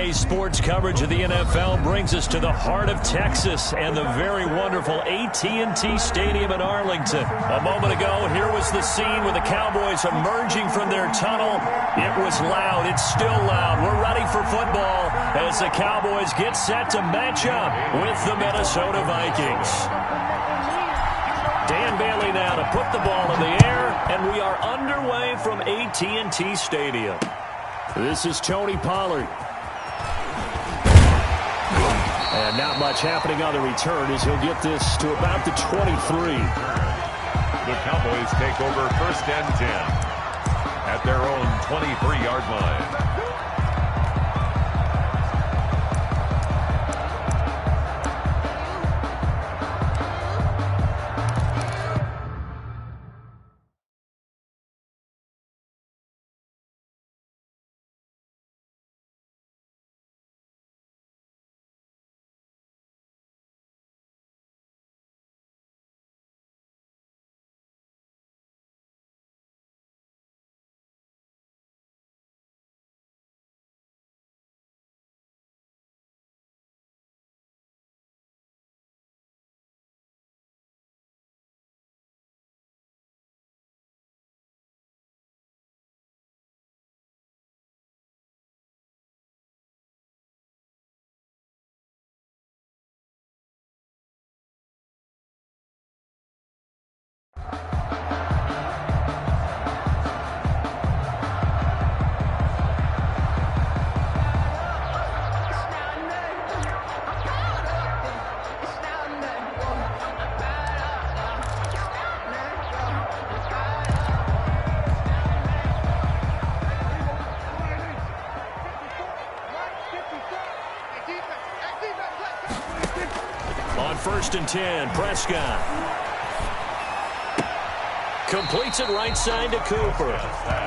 NBA sports coverage of the NFL brings us to the heart of Texas and the very wonderful AT&T Stadium in Arlington. A moment ago, here was the scene with the Cowboys emerging from their tunnel. It was loud. It's still loud. We're ready for football as the Cowboys get set to match up with the Minnesota Vikings. Dan Bailey now to put the ball in the air, and we are underway from AT&T Stadium. This is Tony Pollard. And not much happening on the return as he'll get this to about the 23. The Cowboys take over 1st and 10 at their own 23-yard line. On 1st and 10, Prescott completes it right side to Cooper.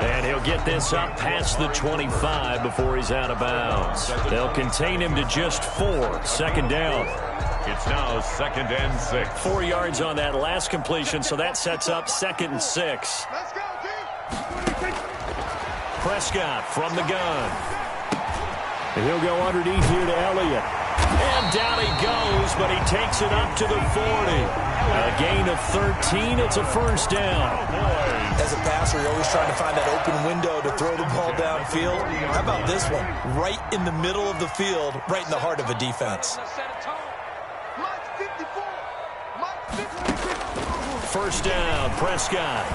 And he'll get this up past the 25 before he's out of bounds. They'll contain him to just 4. 2nd down. It's now 2nd and 6. 4 yards on that last completion, so that sets up 2nd and 6. Prescott from the gun. And he'll go underneath here to Elliott. And down he goes, but he takes it up to the 40. A gain of 13. It's a 1st down. As a passer, you're always trying to find that open window to throw the ball downfield. How about this one? Right in the middle of the field, right in the heart of a defense. 1st down, Prescott.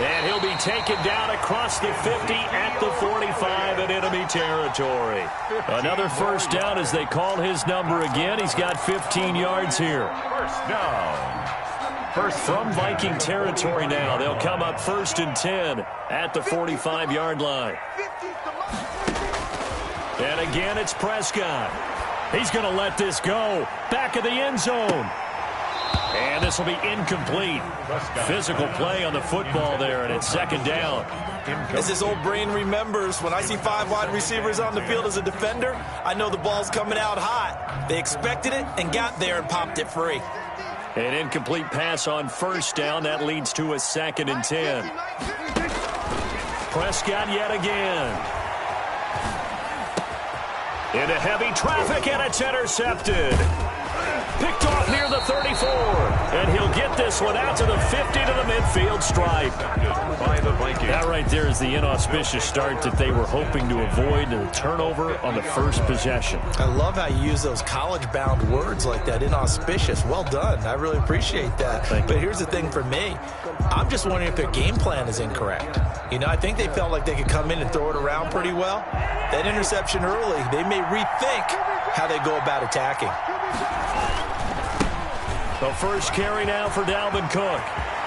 And he'll be taken down across the 50 at the 45 in enemy territory. Another 1st down as they call his number again. He's got 15 yards here. 1st down. From Viking territory now. They'll come up 1st and 10 at the 45-yard line. And again, it's Prescott. He's going to let this go. Back of the end zone. And this will be incomplete. Physical play on the football there, and it's 2nd down. As his old brain remembers, when I see 5 wide receivers on the field as a defender, I know the ball's coming out hot. They expected it and got there and popped it free. An incomplete pass on 1st down. That leads to a 2nd and 10. Prescott yet again. Into heavy traffic, and it's intercepted. Picked off near the 34, and he'll get this one out to the 50 to the midfield stripe. By the Vikings. That right there is the inauspicious start that they were hoping to avoid, the turnover on the 1st possession. I love how you use those college-bound words like that, inauspicious. Well done. I really appreciate that. But here's the thing for me. I'm just wondering if their game plan is incorrect. You know, I think they felt like they could come in and throw it around pretty well. That interception early, they may rethink how they go about attacking. The 1st carry now for Dalvin Cook.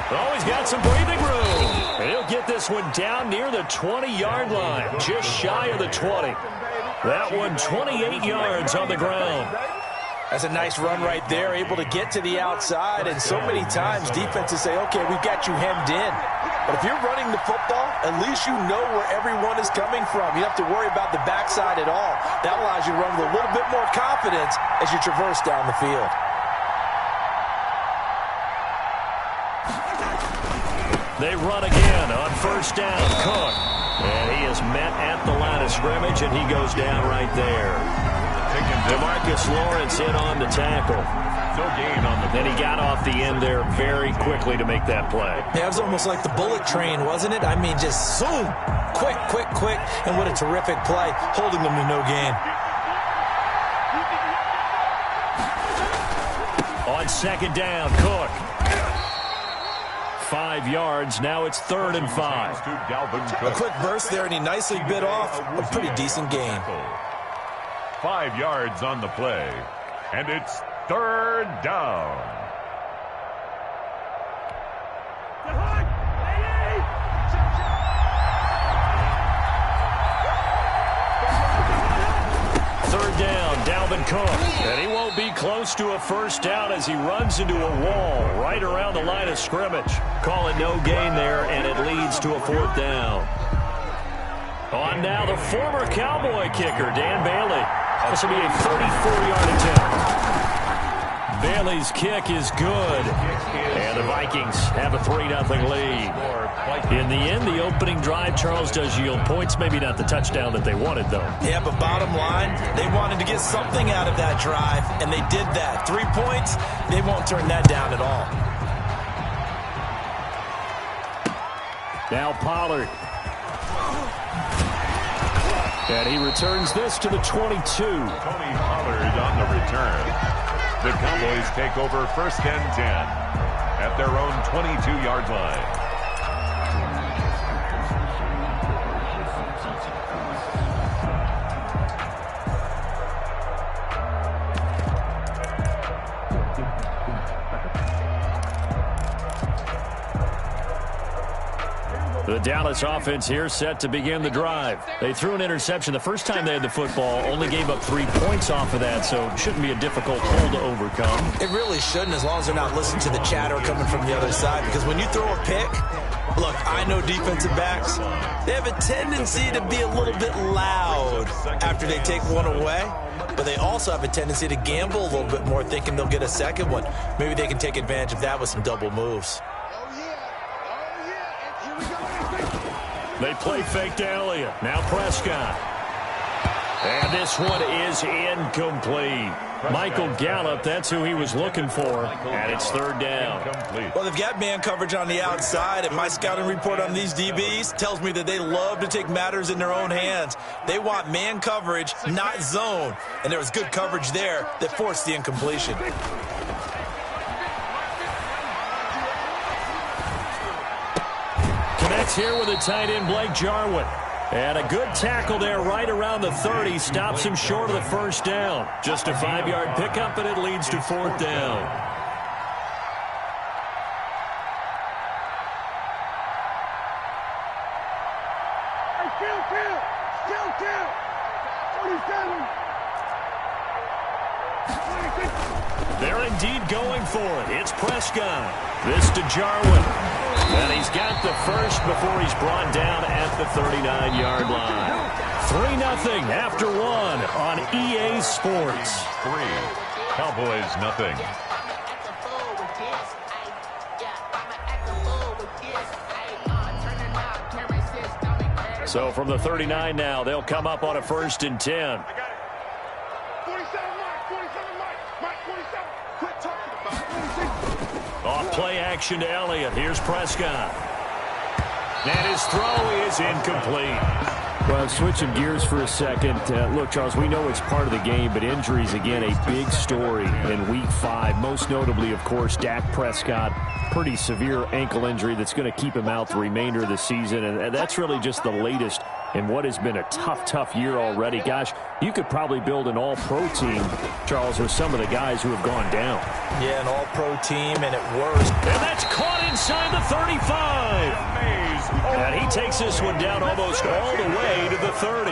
Oh, he's got some breathing room. And he'll get this one down near the 20-yard line, just shy of the 20. That one 28 yards on the ground. That's a nice run right there, able to get to the outside. And so many times defenses say, okay, we've got you hemmed in. But if you're running the football, at least you know where everyone is coming from. You don't have to worry about the backside at all. That allows you to run with a little bit more confidence as you traverse down the field. They run again on 1st down. Cook And he is met at the line of scrimmage, and he goes down right there. DeMarcus Lawrence in on the tackle. No gain on the Then he got off the end there very quickly to make that play. Yeah, it was almost like the bullet train, wasn't it? I mean, just zoom, quick, quick, quick, and what a terrific play, holding them to no gain. On second down, Cook. 5 yards. Now it's 3rd and 5. A quick burst there, and he nicely bit off a pretty decent gain. 5 yards on the play, and it's 3rd down. Third down, Dalvin Cook. And he won't be close to a first down as he runs into a wall right around the line of scrimmage. Call it no gain there, and it leads to a 4th down. On now the former Cowboy kicker, Dan Bailey. This will be a 34-yard attempt. Bailey's kick is good. And the Vikings have a 3-0 lead. In the end, the opening drive, Charles, does yield points. Maybe not the touchdown that they wanted, though. Yeah, but bottom line, they wanted to get something out of that drive, and they did that. 3 points, they won't turn that down at all. Now Pollard. And he returns this to the 22. Tony Pollard on the return. The Cowboys take over 1st and 10 at their own 22-yard line. The Dallas offense here set to begin the drive. They threw an interception the first time they had the football, only gave up 3 points off of that, so it shouldn't be a difficult hole to overcome. It really shouldn't, as long as they're not listening to the chatter coming from the other side, because when you throw a pick, look, I know defensive backs, they have a tendency to be a little bit loud after they take one away, but they also have a tendency to gamble a little bit more, thinking they'll get a second one. Maybe they can take advantage of that with some double moves. They play fake to Elliott. Now Prescott. And this one is incomplete. Michael Gallup, that's who he was looking for. And it's 3rd down. Well, they've got man coverage on the outside, and my scouting report on these DBs tells me that they love to take matters in their own hands. They want man coverage, not zone. And there was good coverage there that forced the incompletion. Connects here with a tight end, Blake Jarwin. And a good tackle there right around the 30. Stops him short of the first down. Just a 5-yard pickup, and it leads to 4th down. Still two. 47. They're indeed going for it. It's Prescott. This to Jarwin. And he's got the first before he's brought down at the 39-yard line. 3-0 after 1 on EA Sports. 3. Cowboys nothing. So from the 39 now, they'll come up on a 1st and 10. Off play action to Elliott. Here's Prescott. And his throw is incomplete. Well, switching gears for a second. Look, Charles, we know it's part of the game, but injuries, again, a big story in Week 5. Most notably, of course, Dak Prescott. Pretty severe ankle injury that's going to keep him out the remainder of the season. And that's really just the latest in what has been a tough year already. Gosh, you could probably build an all-pro team, Charles, with some of the guys who have gone down. Yeah, an all-pro team, and at worst. And that's caught inside the 35. And he takes this one down almost all the way to the 30.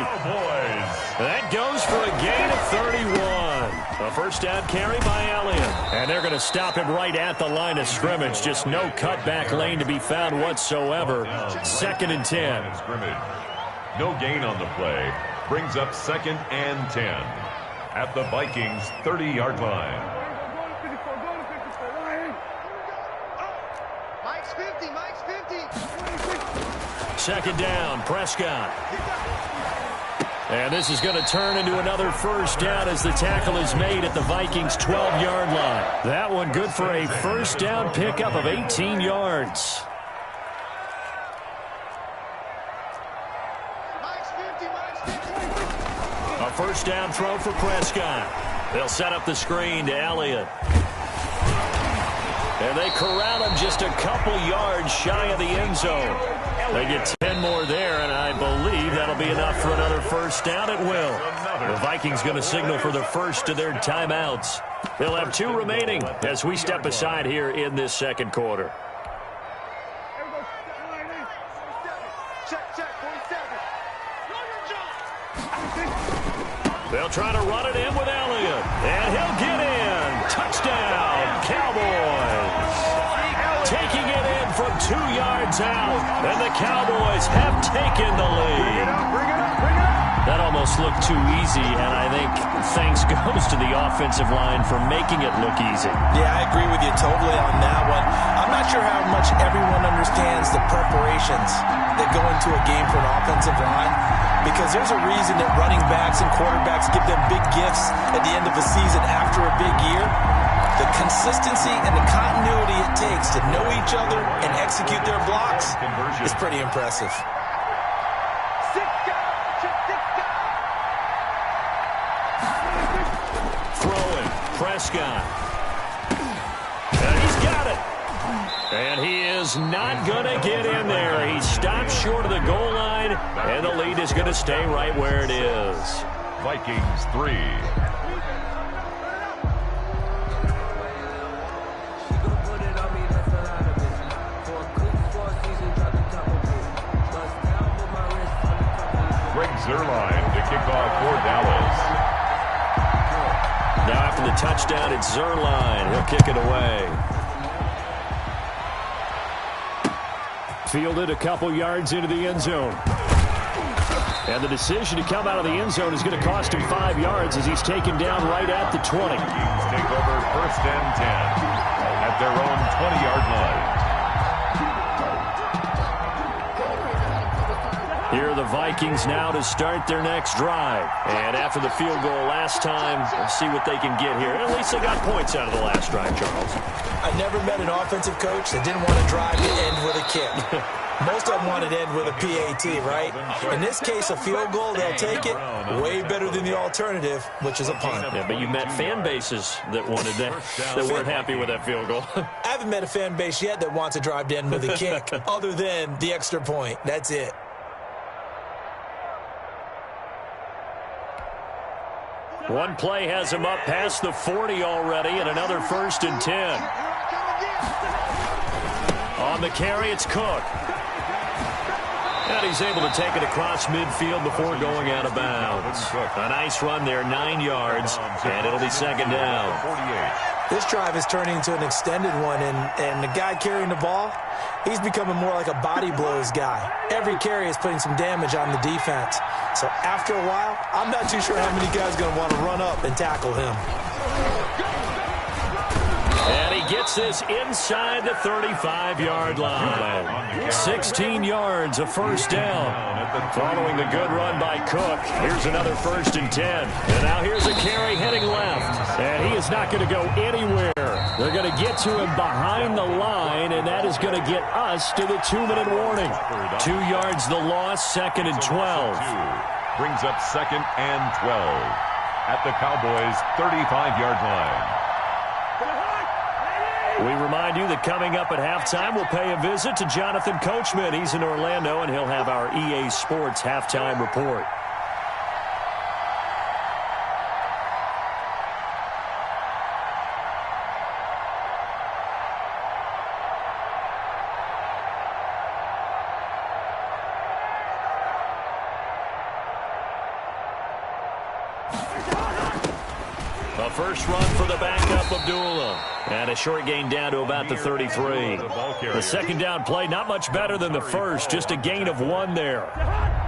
That goes for a gain of 31. A first down carry by Elliott. And they're going to stop him right at the line of scrimmage. Just no cutback lane to be found whatsoever. 2nd and 10. No gain on the play. Brings up 2nd and 10 at the Vikings 30-yard line. Mike's 50. Second down, Prescott. And this is going to turn into another first down as the tackle is made at the Vikings' 12-yard line. That one good for a first down pickup of 18 yards. A first down throw for Prescott. They'll set up the screen to Elliott. And they corral him just a couple yards shy of the end zone. They get 10 more there, and I believe that'll be enough for another first down. It will. The Vikings going to signal for the first of their timeouts. They'll have 2 remaining as we step aside here in this second quarter. They'll try to run it in with Elliott, and he'll get in. Touchdown, Cowboys. Taking it in from 2 yards out, and the Cowboys have taken the lead. That almost looked too easy, and I think thanks goes to the offensive line for making it look easy. Yeah, I agree with you totally on that one. I'm not sure how much everyone understands the preparations that go into a game for an offensive line, because there's a reason that running backs and quarterbacks give them big gifts at the end of the season after a big year. The consistency and the continuity it takes to know each other and execute their blocks is pretty impressive. Throwing, Prescott. And he's got it. And he is not going to get in there. He stops short of the goal line, and the lead is going to stay right where it is. Vikings 3. Zerline to kick off for Dallas. Now after the touchdown, it's Zerline. He'll kick it away. Fielded a couple yards into the end zone. And the decision to come out of the end zone is going to cost him 5 yards as he's taken down right at the 20. Vikings take over first and 10 at their own 20-yard line. Here are the Vikings now to start their next drive. And after the field goal last time, we'll see what they can get here. At least they got points out of the last drive, Charles. I never met an offensive coach that didn't want to drive to end with a kick. Most of them wanted to end with a PAT, right? In this case, a field goal, they'll take it. Way better than the alternative, which is a punt. Yeah, but you met fan bases that wanted that weren't happy with that field goal. I haven't met a fan base yet that wants to drive to end with a kick, other than the extra point. That's it. One play has him up past the 40 already, and another first and 10. On the carry, it's Cook. And he's able to take it across midfield before going out of bounds. A nice run there, 9 yards, and it'll be second down. This drive is turning into an extended one, and the guy carrying the ball, he's becoming more like a body blows guy. Every carry is putting some damage on the defense. So after a while, I'm not too sure how many guys are going to want to run up and tackle him. And he gets this inside the 35-yard line. 16 yards, a first down. Following the good run by Cook, here's another first and 10. And now here's a carry heading left. And he is not going to go anywhere. They're going to get to him behind the line, and that is going to get us to the 2-minute warning. 2 yards the loss, second and 12. Brings up second and 12 at the Cowboys' 35-yard line. We remind you that coming up at halftime, we'll pay a visit to Jonathan Coachman. He's in Orlando, and he'll have our EA Sports halftime report. A first run for the backup, Abdullah. And a short gain down to about the 33. The second down play, not much better than the first, just a gain of 1 there.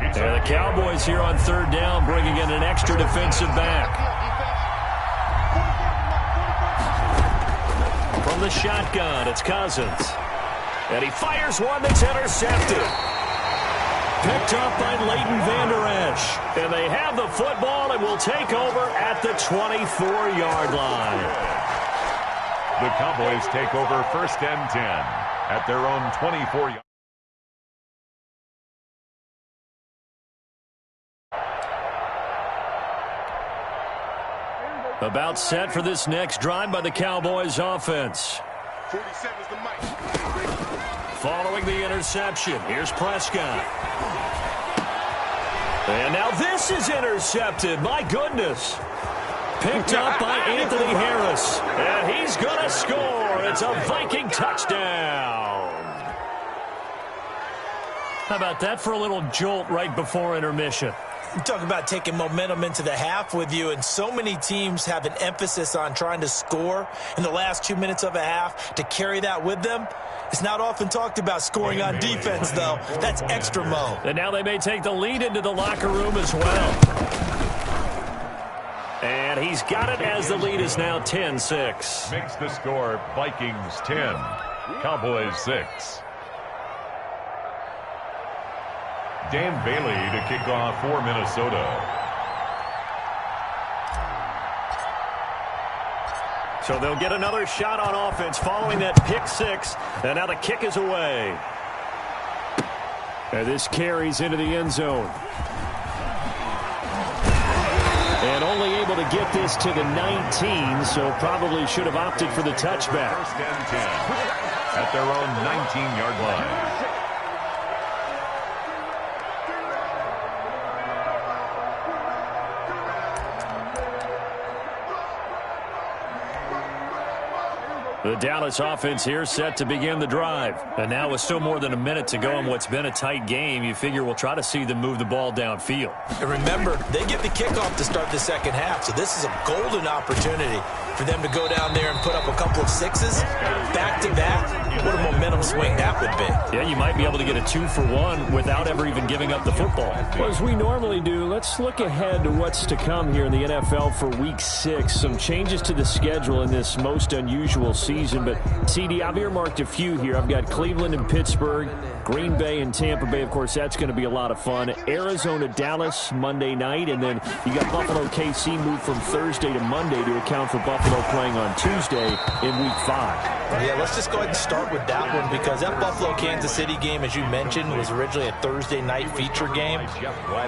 And the Cowboys here on third down bringing in an extra defensive back. From the shotgun, it's Cousins. And he fires one that's intercepted. picked up by Leighton Vander Esch. And they have the football and will take over at the 24-yard line. The Cowboys take over 1st and 10 at their own 24-yard. About set for this next drive by the Cowboys offense. 47's the mic. Following the interception, here's Prescott. And now this is intercepted. My goodness. Picked up by Anthony Harris. And he's going to score. It's a Viking touchdown. How about that for a little jolt right before intermission? You talk about taking momentum into the half with you, and so many teams have an emphasis on trying to score in the last 2 minutes of a half to carry that with them. It's not often talked about scoring on defense, though. That's extra mode. And now they may take the lead into the locker room as well. And he's got it as the lead is now 10-6. Makes the score Vikings 10, Cowboys 6. Dan Bailey to kick off for Minnesota. So they'll get another shot on offense following that pick six. And now the kick is away. And this carries into the end zone. And only able to get this to the 19, so probably should have opted for the touchback. 1st and 10 at their own 19-yard line. The Dallas offense here set to begin the drive. And now with still more than a minute to go in what's been a tight game, you figure we'll try to see them move the ball downfield. And remember, they get the kickoff to start the second half, so this is a golden opportunity for them to go down there and put up a couple of sixes back-to-back. What a momentum swing that would be. Yeah, you might be able to get a 2-for-1 without ever even giving up the football. Well, as we normally do, let's look ahead to what's to come here in the NFL for Week 6. Some changes to the schedule in this most unusual season, but CD, I've earmarked a few here. I've got Cleveland and Pittsburgh, Green Bay and Tampa Bay. Of course, that's going to be a lot of fun. Arizona, Dallas, Monday night, and then you got Buffalo, KC moved from Thursday to Monday to account for Buffalo playing on Tuesday in Week 5. Yeah, let's just go ahead and start with that one because that Buffalo-Kansas City game, as you mentioned, was originally a Thursday night feature game.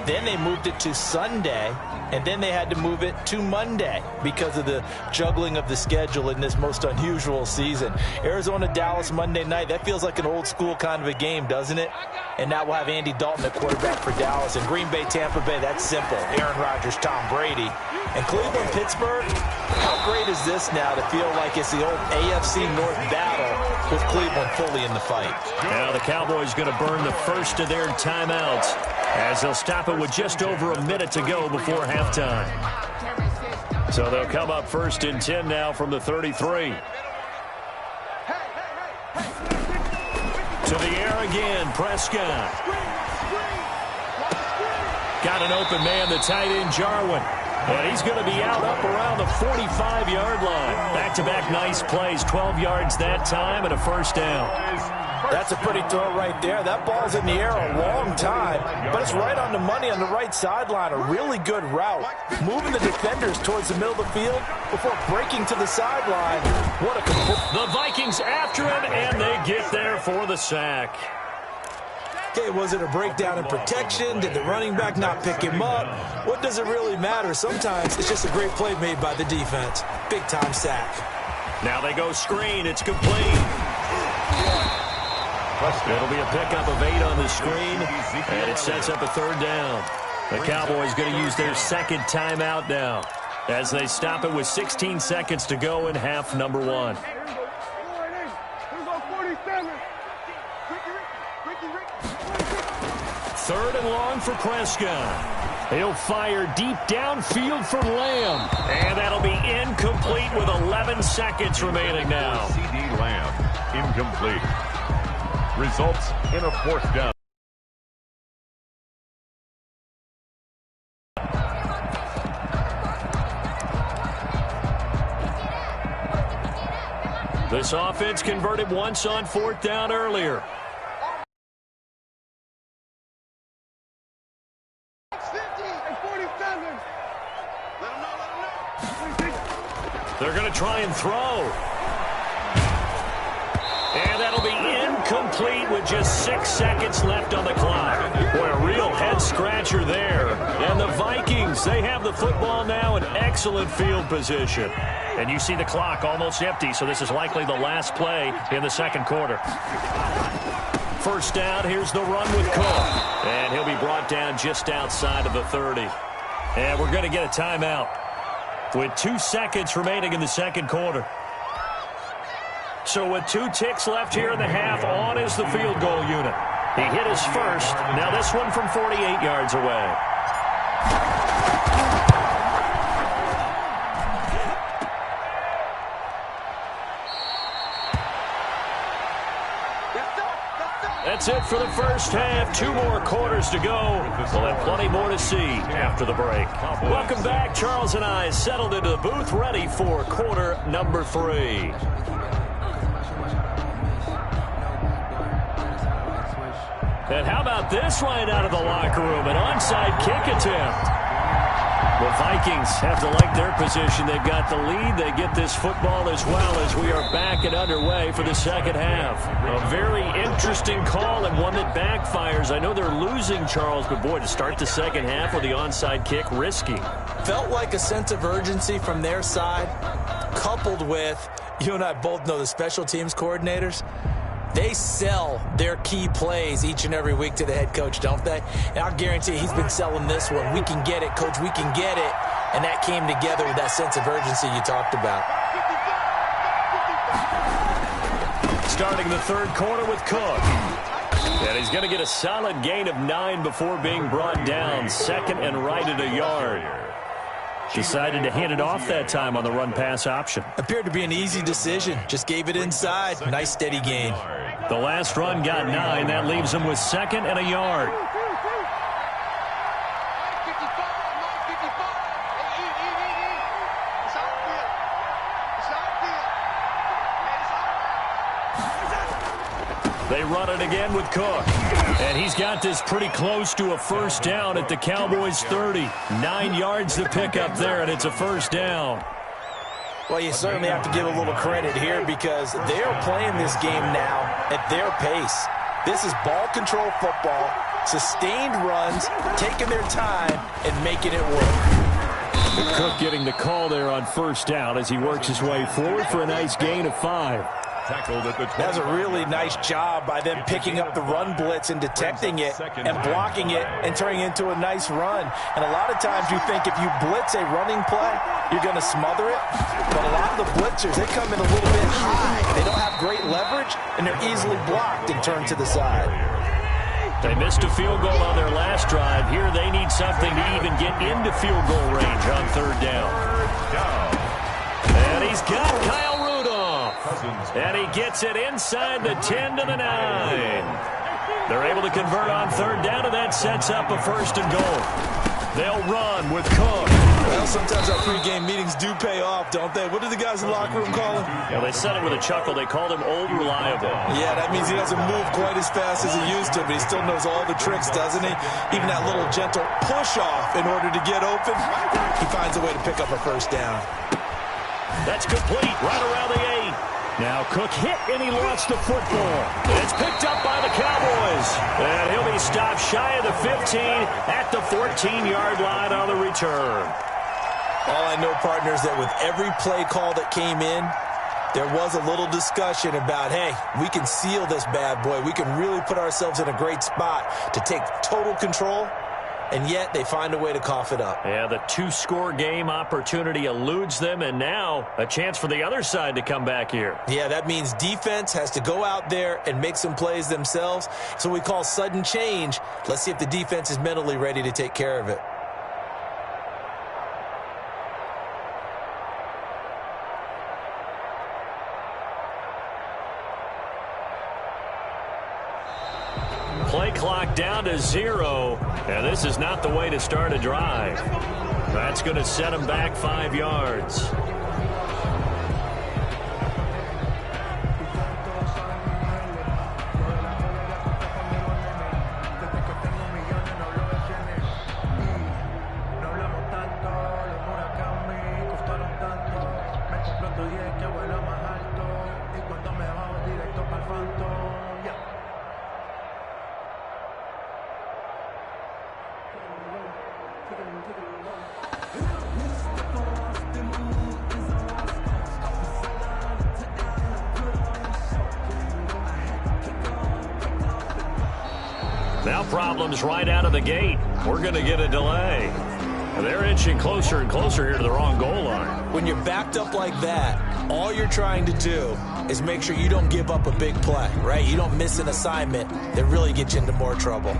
Then they moved it to Sunday, and then they had to move it to Monday because of the juggling of the schedule in this most unusual season. Arizona-Dallas Monday night, that feels like an old-school kind of a game, doesn't it? And now we'll have Andy Dalton at quarterback for Dallas. And Green Bay, Tampa Bay, that's simple. Aaron Rodgers, Tom Brady. And Cleveland, Pittsburgh, how great is this now to feel like it's the old AFC North battle with Cleveland fully in the fight? Now the Cowboys going to burn the first of their timeouts as they'll stop it with just over a minute to go before halftime. So they'll come up 1st and 10 now from the 33. To the air again, Prescott. Got an open man, the tight end, Jarwin. And he's going to be out up around the 45-yard line. Back-to-back nice plays, 12 yards that time and a first down. That's a pretty throw right there. That ball's in the air a long time, but it's right on the money on the right sideline. A really good route. Moving the defenders towards the middle of the field before breaking to the sideline. What a complete... The Vikings after him, and they get there for the sack. Okay, was it a breakdown in protection? Did the running back not pick him up? What does it really matter? Sometimes it's just a great play made by the defense. Big-time sack. Now they go screen. It's complete. It'll be a pickup of 8 on the screen, and it sets up a 3rd down. The Cowboys going to use their second timeout now as they stop it with 16 seconds to go in half number 1. Third and long for Prescott. He'll fire deep downfield for Lamb. And that'll be incomplete with 11 seconds remaining now. CD Lamb, incomplete. Results in a 4th down. This offense converted once on 4th down earlier. They're going to try and throw. And that'll be incomplete with just 6 seconds left on the clock. Boy, a real head-scratcher there. And the Vikings, they have the football now in excellent field position. And you see the clock almost empty, so this is likely the last play in the second quarter. First down, here's the run with Cook. And he'll be brought down just outside of the 30. And we're going to get a timeout with 2 seconds remaining in the second quarter. So with 2 ticks left here in the half, on is the field goal unit. He hit his first. Now this one from 48 yards away. That's it for the first half. 2 more quarters to go. We'll have plenty more to see after the break. Welcome back. Charles and I settled into the booth, ready for quarter number 3. And how about this right out of the locker room? An onside kick attempt. The Vikings have to like their position. They've got the lead. They get this football as well as we are back and underway for the second half. A very interesting call and one that backfires. I know they're losing, Charles, but boy, to start the second half with the onside kick, risky. Felt like a sense of urgency from their side, coupled with, you and I both know the special teams coordinators. They sell their key plays each and every week to the head coach, don't they? And I'll guarantee he's been selling this one. We can get it, coach. We can get it. And that came together with that sense of urgency you talked about. Starting the third quarter with Cook. And he's going to get a solid gain of 9 before being brought down. Second and right at a yard. Decided to hand it off that time on the run-pass option. Appeared to be an easy decision. Just gave it inside. Nice steady gain. The last run got 9. That leaves him with second and a yard. They run it again with Cook. And he's got this pretty close to a first down at the Cowboys' 30. 9 yards to pick up there, and it's a first down. Well, you certainly have to give a little credit here because they're playing this game now at their pace. This is ball control football, sustained runs, taking their time, and making it work. Cook getting the call there on first down as he works his way forward for a nice gain of 5. Tackled at the 20. That was a really nice job by them picking up the run blitz and detecting it and blocking it and turning it into a nice run. And a lot of times you think if you blitz a running play, you're going to smother it. But a lot of the blitzers, they come in a little bit high. They don't have great leverage, and they're easily blocked and turned to the side. They missed a field goal on their last drive. Here they need something to even get into field goal range on third down. And he's got Kyle and he gets it inside the 10 to the 9. They're able to convert on third down, and that sets up a first and goal. They'll run with Cook. Well, sometimes our pregame meetings do pay off, don't they? What do the guys in the locker room call him? Well, they said it with a chuckle. They called him Old Reliable. Yeah, that means he doesn't move quite as fast as he used to, but he still knows all the tricks, doesn't he? Even that little gentle push-off in order to get open, he finds a way to pick up a first down. That's complete right around the 8. Now Cook hit and he lost the football. It's picked up by the Cowboys. And he'll be stopped shy of the 15 at the 14-yard line on the return. All I know, partners, that with every play call that came in, there was a little discussion about, hey, we can seal this bad boy. We can really put ourselves in a great spot to take total control. And yet they find a way to cough it up. Yeah, the 2-score game opportunity eludes them, and now a chance for the other side to come back here. Yeah, that means defense has to go out there and make some plays themselves. So we call sudden change. Let's see if the defense is mentally ready to take care of it. Play clock down to 0, and this is not the way to start a drive. That's going to set them back 5 yards. Now problems right out of the gate. We're going to get a delay. They're inching closer and closer here to the wrong goal line. When you're backed up like that, all you're trying to do is make sure you don't give up a big play, right? You don't miss an assignment that really gets you into more trouble.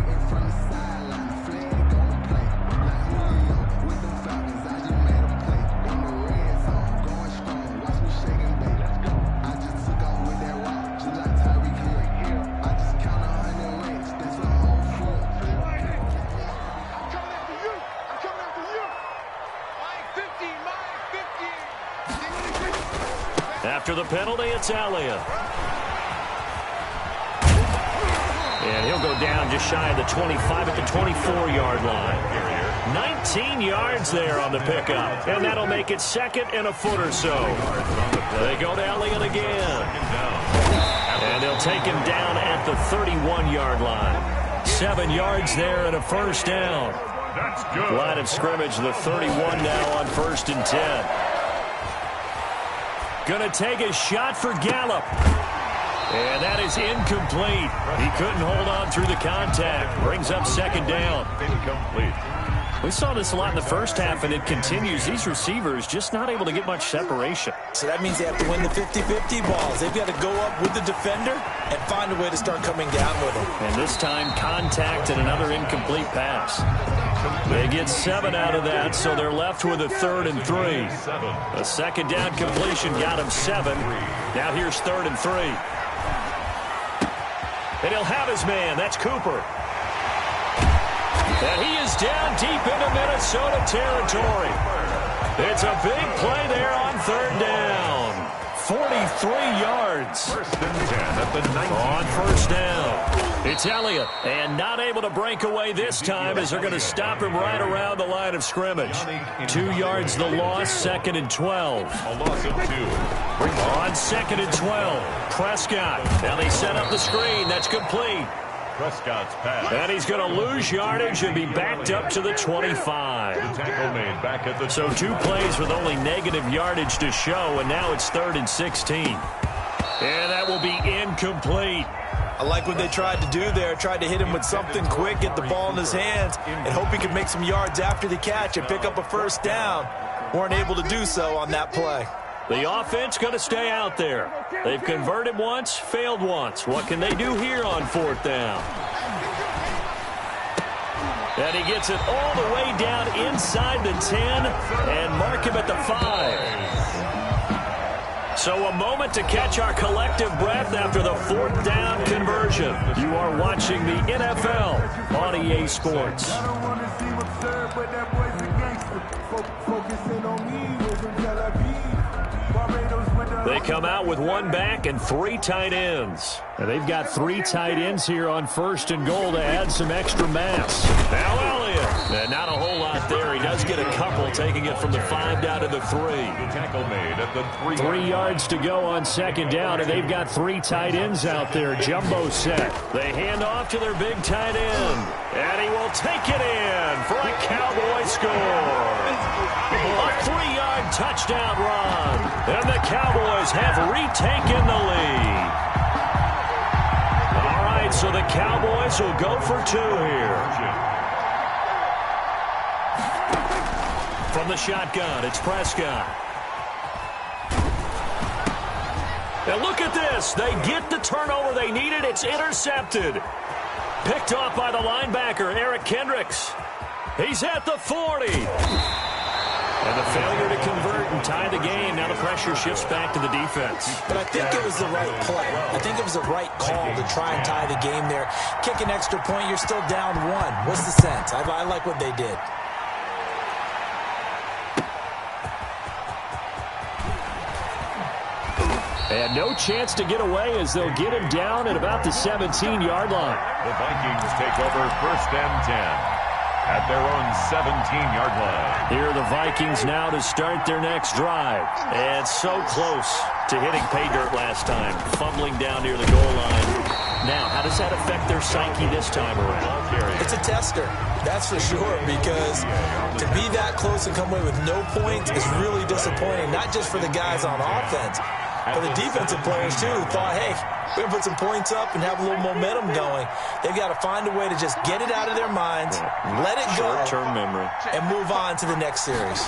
After the penalty, it's Elliott. And he'll go down just shy of the 25 at the 24-yard line. 19 yards there on the pickup. And that'll make it second and a foot or so. They go to Elliott again. And they'll take him down at the 31-yard line. 7 yards there and a first down. Line of scrimmage, the 31 now on 1st and 10. Going to take a shot for Gallup. And that is incomplete. He couldn't hold on through the contact. Brings up second down. Incomplete. We saw this a lot in the first half, and it continues. These receivers just not able to get much separation. So that means they have to win the 50-50 balls. They've got to go up with the defender and find a way to start coming down with them. And this time, contact and another incomplete pass. They get 7 out of that, so they're left with a 3rd and 3. A second down completion got him 7. Now here's 3rd and 3. And he'll have his man. That's Cooper. And he is down deep into Minnesota territory. It's a big play there on 3rd down. 43 yards. 1st and 10 at the 19. On 1st down. It's Elliott. And not able to break away this time as they're going to stop him right around the line of scrimmage. 2 yards the loss, 2nd and 12. A loss of 2. On 2nd and 12. Prescott. Now they set up the screen. That's complete. Prescott's pass. And he's going to lose yardage and be backed up to the 25. The tackle made back at the So 2 plays with only negative yardage to show, and now it's 3rd and 16. And that will be incomplete. I like what they tried to do there. Tried to hit him with something quick, get the ball in his hands, and hope he could make some yards after the catch and pick up a 1st down. Weren't able to do so on that play. The offense going to stay out there. They've converted once, failed once. What can they do here on 4th down? And he gets it all the way down inside the 10 and mark him at the 5. So a moment to catch our collective breath after the 4th down conversion. You are watching the NFL on EA Sports. They come out with 1 back and 3 tight ends. And they've got 3 tight ends here on 1st and goal to add some extra mass. Now Elliott. And not a whole lot there. He does get a couple, taking it from the 5 down to the 3. The tackle made at the 3. 3 yards to go on 2nd down, and they've got 3 tight ends out there. Jumbo set. They hand off to their big tight end. And he will take it in for a Cowboy score. A 3-yard touchdown run. And the Cowboys have retaken the lead. All right, so the Cowboys will go for 2 here. From the shotgun, it's Prescott. And look at this. They get the turnover they needed. It's intercepted. Picked off by the linebacker, Eric Kendricks. He's at the 40. And the failure to convert and tie the game. Now the pressure shifts back to the defense. But I think it was the right play. I think it was the right call to try and tie the game there. Kick an extra point, you're still down 1. What's the sense? I like what they did. And no chance to get away as they'll get him down at about the 17-yard line. The Vikings take over 1st and 10 at their own 17-yard line. Here are the Vikings now to start their next drive. And so close to hitting pay dirt last time, fumbling down near the goal line. Now, how does that affect their psyche this time around? It's a tester, that's for sure, because to be that close and come away with no points is really disappointing, not just for the guys on offense, for the defensive players, too, who thought, hey, we're going to put some points up and have a little momentum going. They've got to find a way to just get it out of their minds, let it go, short-term memory, and move on to the next series.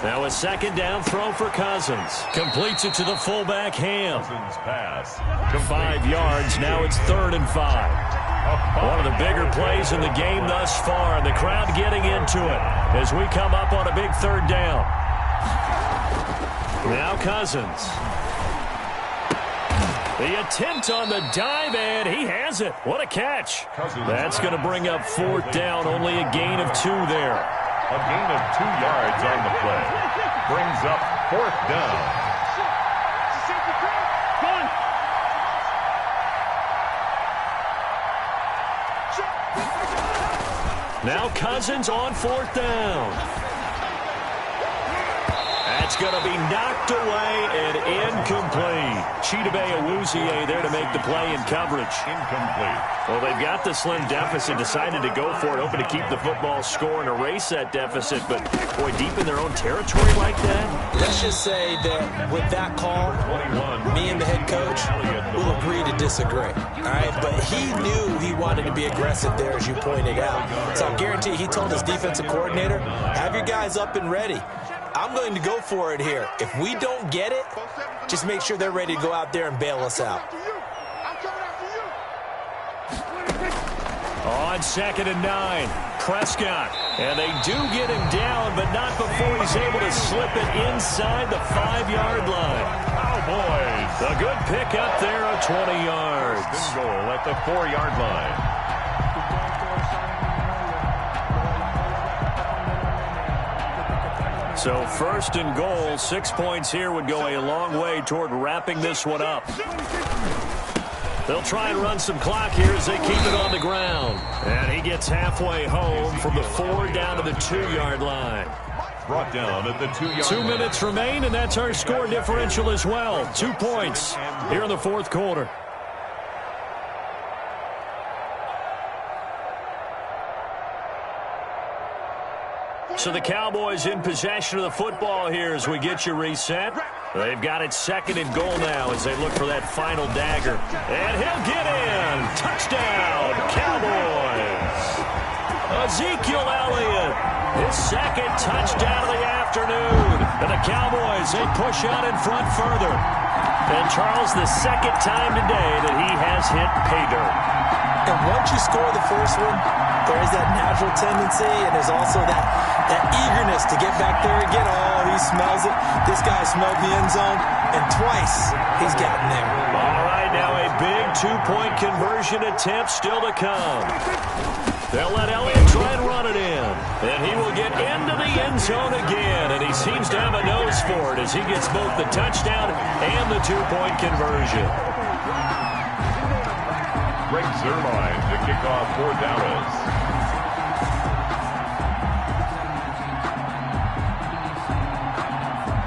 Now a second down throw for Cousins. Completes it to the fullback, Ham. Cousins pass. 5 yards. Now it's 3rd and 5. One of the bigger plays in the game thus far, and the crowd getting into it as we come up on a big 3rd down. Now Cousins. The attempt on the dive, and he has it. What a catch. That's going to bring up 4th down. Only a gain of 2 there. A gain of 2 yards on the play. Brings up 4th down. Now Cousins on 4th down. That's going to be knocked away and incomplete. Chidobe Awuzie there to make the play in coverage. Incomplete. Well, they've got the slim deficit, decided to go for it, hoping to keep the football score and erase that deficit. But, boy, deep in their own territory like that? Let's just say that with that call, me and the head coach will agree to disagree. All right, but he knew he wanted to be aggressive there, as you pointed out. So I guarantee he told his defensive coordinator, have your guys up and ready. I'm going to go for it here. If we don't get it, just make sure they're ready to go out there and bail us out. On 2nd and 9, Prescott. And they do get him down, but not before he's able to slip it inside the 5-yard line. Cowboys. A good pick up there of 20 yards. First and goal at the 4-yard line. So 1st and goal, 6 points here would go a long way toward wrapping this one up. They'll try and run some clock here as they keep it on the ground. And he gets halfway home from the 4 down to the 2-yard line. Brought down at the 2-yard 2 line. minutes remain, and that's our score differential as well. 2 points here in the 4th quarter. So the Cowboys in possession of the football here as we get you reset. They've got it 2nd and goal now as they look for that final dagger. And he'll get in. Touchdown, Cowboys. Ezekiel Elliott, his 2nd touchdown of the afternoon. And the Cowboys, they push out in front further. And Charles, the 2nd time today that he has hit pay dirt. And once you score the first one, there is that natural tendency, and there's also that eagerness to get back there again. Oh, he smells it. This guy smelled the end zone, and twice he's gotten there. All right, now a big 2-point conversion attempt still to come. They'll let Elliott try and run it in. And he will get into the end zone again, and he seems to have a nose for it as he gets both the touchdown and the 2-point conversion. Greg Zuerlein to kick off for Dallas.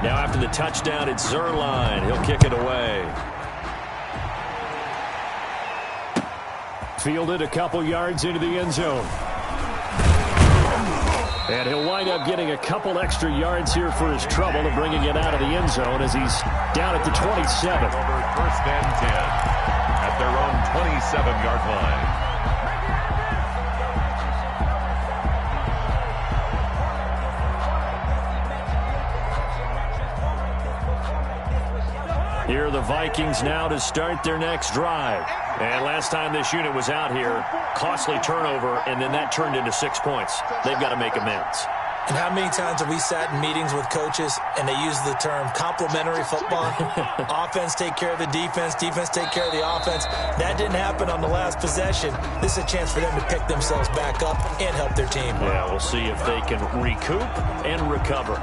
Now after the touchdown, it's Zuerlein. He'll kick it away. Fielded a couple yards into the end zone. And he'll wind up getting a couple extra yards here for his trouble and bringing it out of the end zone as he's down at the 27. Over 1st and 10 at their own 27-yard line. Here are the Vikings now to start their next drive. And last time this unit was out here, costly turnover, and then that turned into 6 points. They've got to make amends. And how many times have we sat in meetings with coaches and they use the term complementary football? Offense take care of the defense, defense take care of the offense. That didn't happen on the last possession. This is a chance for them to pick themselves back up and help their team. Yeah, we'll see if they can recoup and recover.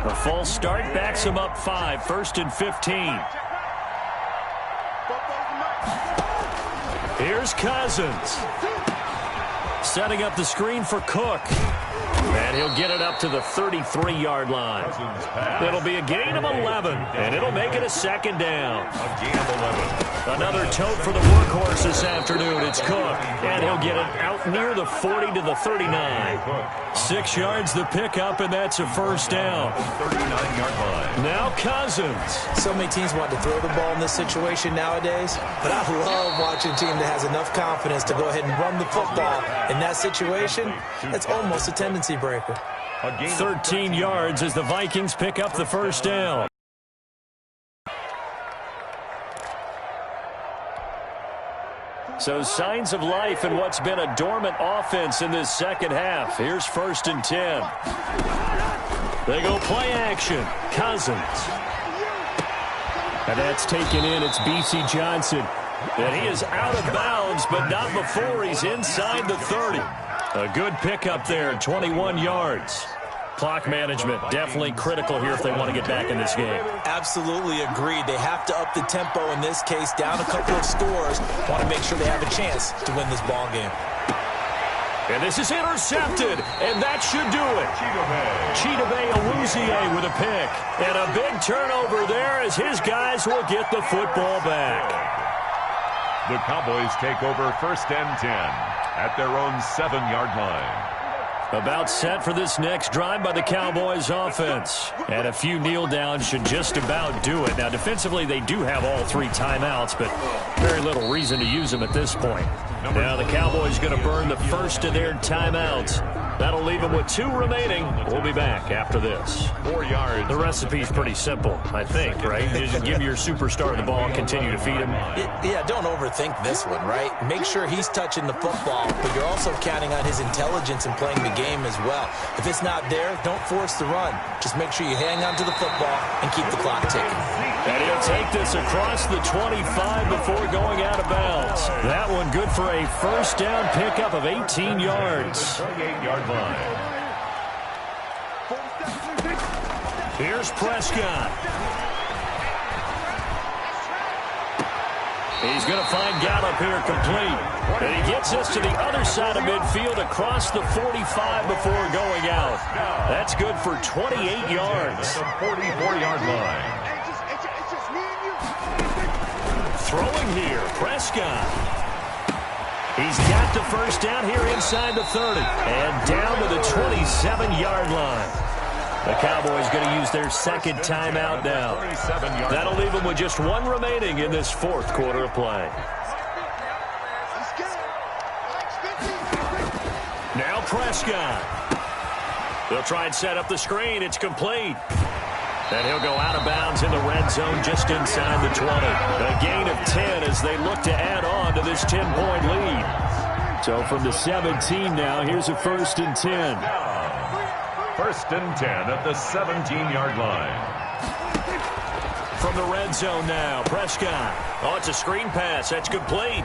A false start backs them up 5, 1st and 15. Here's Cousins. Setting up the screen for Cook. And he'll get it up to the 33-yard line. It'll be a gain of 11, and it'll make it a second down. A gain of 11. Another tote for the workhorse this afternoon. It's Cook, and he'll get it out near the 40 to the 39. 6 yards the pickup, and that's a first down. 39-yard line. Now Cousins. So many teams want to throw the ball in this situation nowadays, but I love watching a team that has enough confidence to go ahead and run the football. In that situation, that's almost a tendency breaker. 13 yards as the Vikings pick up the first down. So signs of life in what's been a dormant offense in this second half. Here's 1st and 10. They go play action. Cousins. And that's taken in. It's B.C. Johnson. And he is out of bounds, but not before he's inside the 30. A good pickup there, 21 yards. Clock management definitely critical here if they want to get back in this game. Absolutely agreed. They have to up the tempo in this case, down a couple of scores. Want to make sure they have a chance to win this ball game. And this is intercepted, and that should do it. Chidobe Awuzie with a pick. And a big turnover there as his guys will get the football back. The Cowboys take over 1st and 10 at their own 7-yard line. About set for this next drive by the Cowboys offense. And a few kneel downs should just about do it. Now, defensively, they do have all 3 timeouts, but very little reason to use them at this point. Now the Cowboys going to burn the first of their timeouts. That'll leave them with 2 remaining. We'll be back after this. 4 yards. The recipe's pretty simple, I think, right? You just give your superstar the ball and continue to feed him. Yeah, don't overthink this one, right? Make sure he's touching the football, but you're also counting on his intelligence in playing the game as well. If it's not there, don't force the run. Just make sure you hang on to the football and keep the clock ticking. And he'll take this across the 25 before going out of bounds. That one good for a first down pickup of 18 yards. 38-yard line. Here's Prescott. He's going to find Gallup here complete. And he gets us to the other side of midfield across the 45 before going out. That's good for 28 yards. The 44-yard line. Throwing here, Prescott. He's got the first down here inside the 30. And down to the 27-yard line. The Cowboys going to use their second timeout now. That'll leave them with just 1 remaining in this 4th quarter of play. Now Prescott. They'll try and set up the screen. It's complete. And he'll go out of bounds in the red zone just inside the 20. A gain of 10 as they look to add on to this 10-point lead. So from the 17 now, here's a 1st and 10. 1st and 10 at the 17-yard line. From the red zone now, Prescott. Oh, it's a screen pass. That's complete.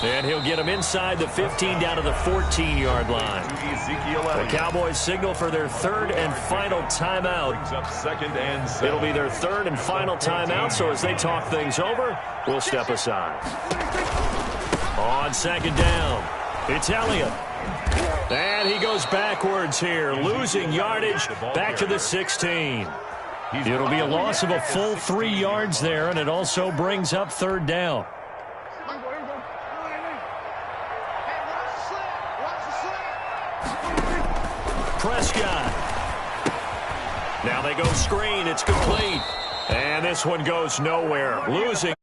And he'll get him inside the 15 down to the 14-yard line. The Cowboys signal for their 3rd and final timeout. It'll be their 3rd and final timeout, so as they talk things over, we'll step aside. On 2nd down, it's Elliott. And he goes backwards here, losing yardage back to the 16. It'll be a loss of a full 3 yards there, and it also brings up 3rd down. Prescott. Now they go screen. It's complete. And this one goes nowhere. Losing.